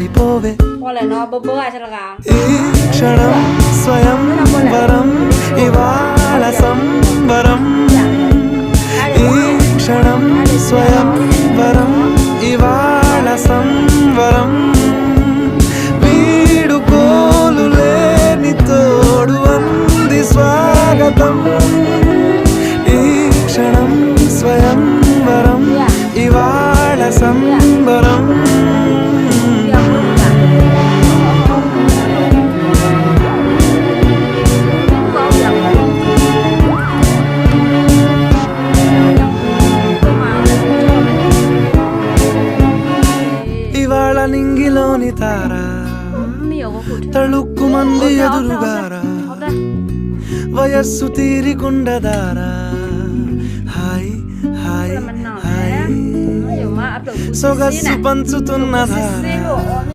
పడిపోవే Boleh no bobo aja lah. ఈ క్షణం స్వయం వరం ఇవాళ సంబరం ఈ క్షణం స్వయం వరం ఇవాళ సంవరం వీడుకోలు లేని తోడు అంది స్వాగతం ఈ క్షణం స్వయం వరం ఇవాళ సంబరం ఇవాళ నింగిలోని తార తళుక్కు మంది ఎదురుగారా వయస్సు తీరికుండదారా హాయ్ హాయ్ హాయ్ సొగస్సు పంచుతున్నదారా